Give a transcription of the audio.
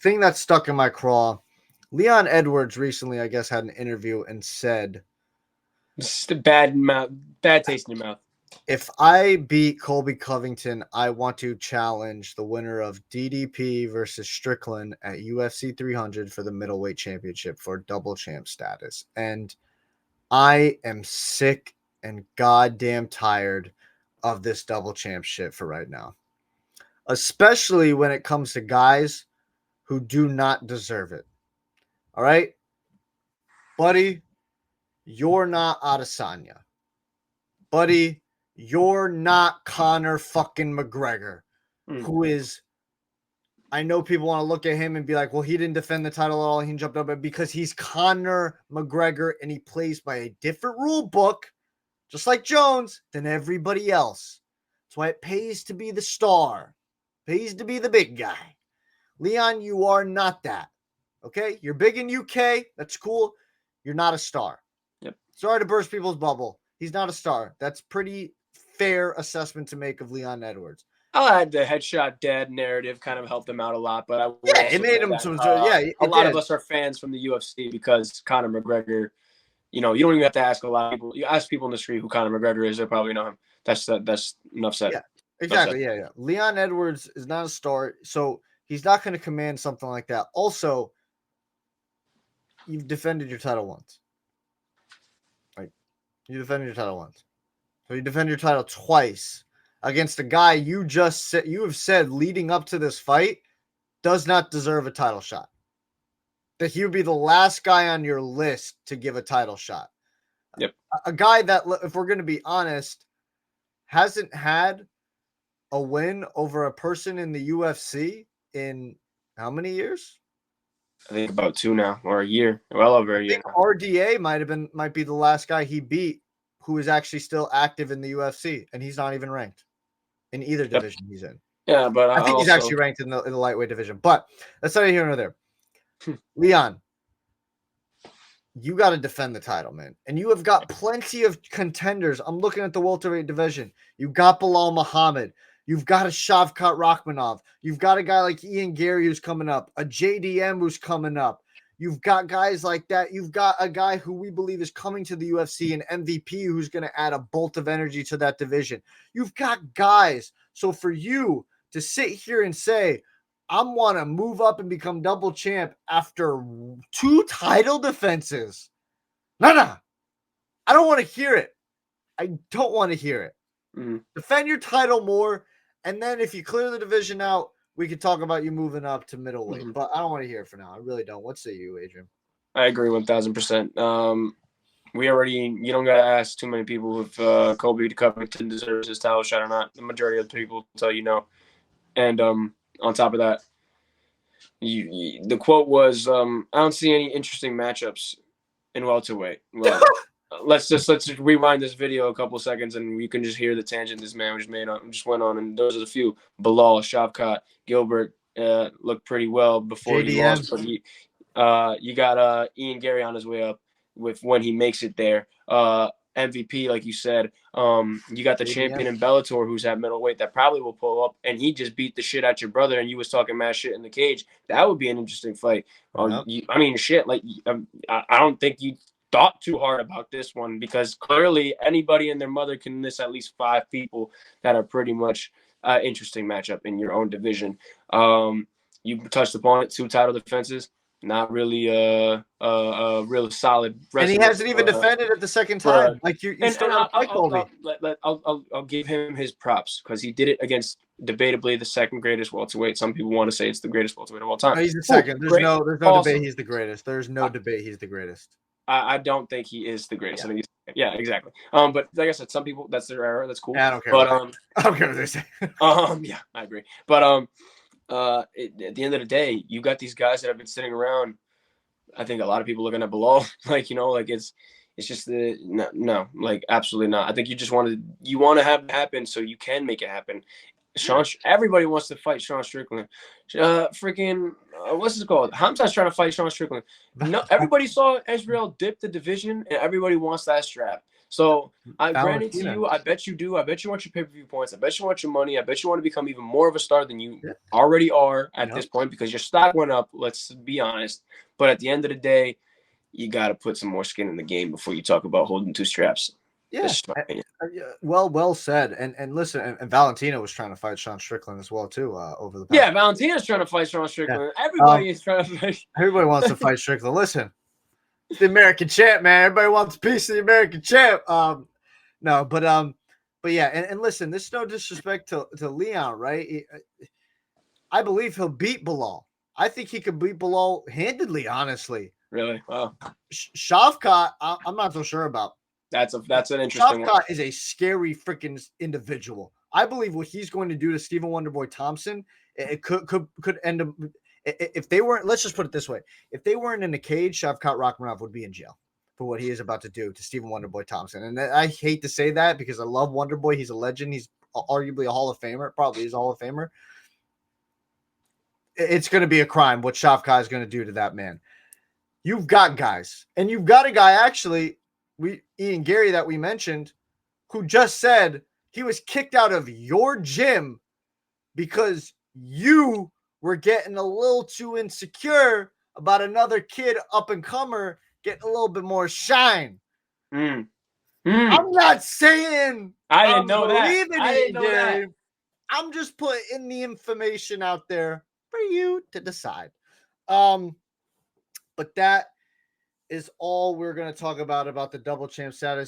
thing that stuck in my craw, Leon Edwards recently, I guess, had an interview and said, "It's a bad taste in your mouth. If I beat Colby Covington, I want to challenge the winner of DDP versus Strickland at UFC 300 for the middleweight championship for double champ status. And I am sick and goddamn tired of this double champ shit for right now, especially when it comes to guys who do not deserve it. All right, buddy, you're not Adesanya. Buddy, you're not Conor fucking McGregor, who is, I know people want to look at him and be like, well, he didn't defend the title at all. He jumped up, but because he's Conor McGregor and he plays by a different rule book, just like Jones, than everybody else. That's why it pays to be the star, pays to be the big guy. Leon, you are not that. Okay? You're big in UK. That's cool. You're not a star. Yep. Sorry to burst people's bubble. He's not a star. That's pretty fair assessment to make of Leon Edwards. I'll add the headshot dad narrative kind of helped him out a lot, but I will it made him a lot of us are fans from the UFC because Conor McGregor, you don't even have to ask a lot of people. You ask people in the street who Conor McGregor is, they probably know him. That's enough said. Yeah, exactly. Yeah. Leon Edwards is not a star, so he's not going to command something like that. Also, you've defended your title once. You defended your title once. So you defend your title twice against a guy you have said leading up to this fight does not deserve a title shot. That he would be the last guy on your list to give a title shot. Yep. A guy that, if we're going to be honest, hasn't had a win over a person in the UFC in how many years? I think about 2 now, or a year. Well over a year. RDA might be the last guy he beat who is actually still active in the UFC, and he's not even ranked in either division he's in. Yeah, but I think he's actually ranked in the lightweight division. But that's not here nor there. Leon, you got to defend the title, man. And you have got plenty of contenders. I'm looking at the welterweight division. You got Bilal Muhammad. You've got a Shavkat Rakhmonov. You've got a guy like Ian Gary who's coming up, a JDM who's coming up. You've got guys like that. You've got a guy who we believe is coming to the UFC, an MVP who's going to add a bolt of energy to that division. You've got guys. So for you to sit here and say, I want to move up and become double champ after 2 title defenses. No. I don't want to hear it. I don't want to hear it. Mm-hmm. Defend your title more. And then if you clear the division out, we could talk about you moving up to middleweight. Mm-hmm. But I don't want to hear it for now. I really don't. What say you, Adrian? I agree 1,000%. You don't got to ask too many people if Colby Covington deserves his title shot or not. The majority of the people tell you no. And on top of that, the quote was, I don't see any interesting matchups in welterweight. Well, let's just rewind this video a couple seconds and you can just hear the tangent this man just went on. And those are the few. Bilal, Shavkat, Gilbert looked pretty well before he lost. But you got Ian Gary on his way up with when he makes it there. MVP, like you said. You got the champion in Bellator who's at middleweight that probably will pull up, and he just beat the shit out your brother, and you was talking mad shit in the cage. That would be an interesting fight. I don't think you thought too hard about this one because clearly anybody and their mother can list at least 5 people that are pretty much interesting matchup in your own division. You touched upon it, 2 title defenses. Not really a real solid wrestler. And he hasn't even defended it the second time. Like you still I'll give him his props because he did it against debatably the second greatest welterweight. Some people want to say it's the greatest welterweight of all time. No, he's the second. There's no debate he's the greatest. There's no debate he's the greatest. I don't think he is the greatest. Yeah. I think exactly. But like I said, some people that's their error. That's cool. Yeah, I don't care. But I don't care what they say. Yeah, I agree. But at the end of the day, you got these guys that have been sitting around. I think a lot of people looking at Bilal, it's just no, absolutely not. I think you just want to have it happen so you can make it happen. Everybody wants to fight Sean Strickland. What's this called? Hamza's trying to fight Sean Strickland. No, everybody saw Israel dip the division, and everybody wants that strap. So I granted to Valentina. you, I bet you do. I bet you want your pay-per-view points. I bet you want your money. I bet you want to become even more of a star than you Yeah. already are at Yep. this point because your stock went up. Let's be honest. But at the end of the day, you got to put some more skin in the game before you talk about holding two straps. Yeah. That's just my opinion. Well said. And listen, and Valentina was trying to fight Sean Strickland as well too. Over the past. Yeah, Valentina's trying to fight Sean Strickland. Yeah. Everybody is trying to fight. Everybody wants to fight Strickland. Listen, it's the American champ, man. Everybody wants a piece of the American champ. No, but yeah, and listen, this is no disrespect to Leon, right? I believe he'll beat Bilal. I think he could beat Bilal handedly, honestly. Really? Wow. Shavkat, I'm not so sure about. That's an interesting Shavkat one. is a scary freaking individual. I believe what he's going to do to Stephen Wonderboy Thompson, it could end up. If they weren't, let's just put it this way: if they weren't in a cage, Shavkat Rakhmonov would be in jail for what he is about to do to Stephen Wonderboy Thompson. And I hate to say that because I love Wonderboy. He's a legend. He's arguably a Hall of Famer. Probably is a Hall of Famer. It's going to be a crime what Shavkat is going to do to that man. You've got guys, and you've got a guy actually, Ian Gary that we mentioned, who just said he was kicked out of your gym because you were getting a little too insecure about another kid up and comer getting a little bit more shine. I'm not saying I didn't know that. I didn't know that. I'm just putting the information out there for you to decide. But that is all we're going to talk about the double champ status.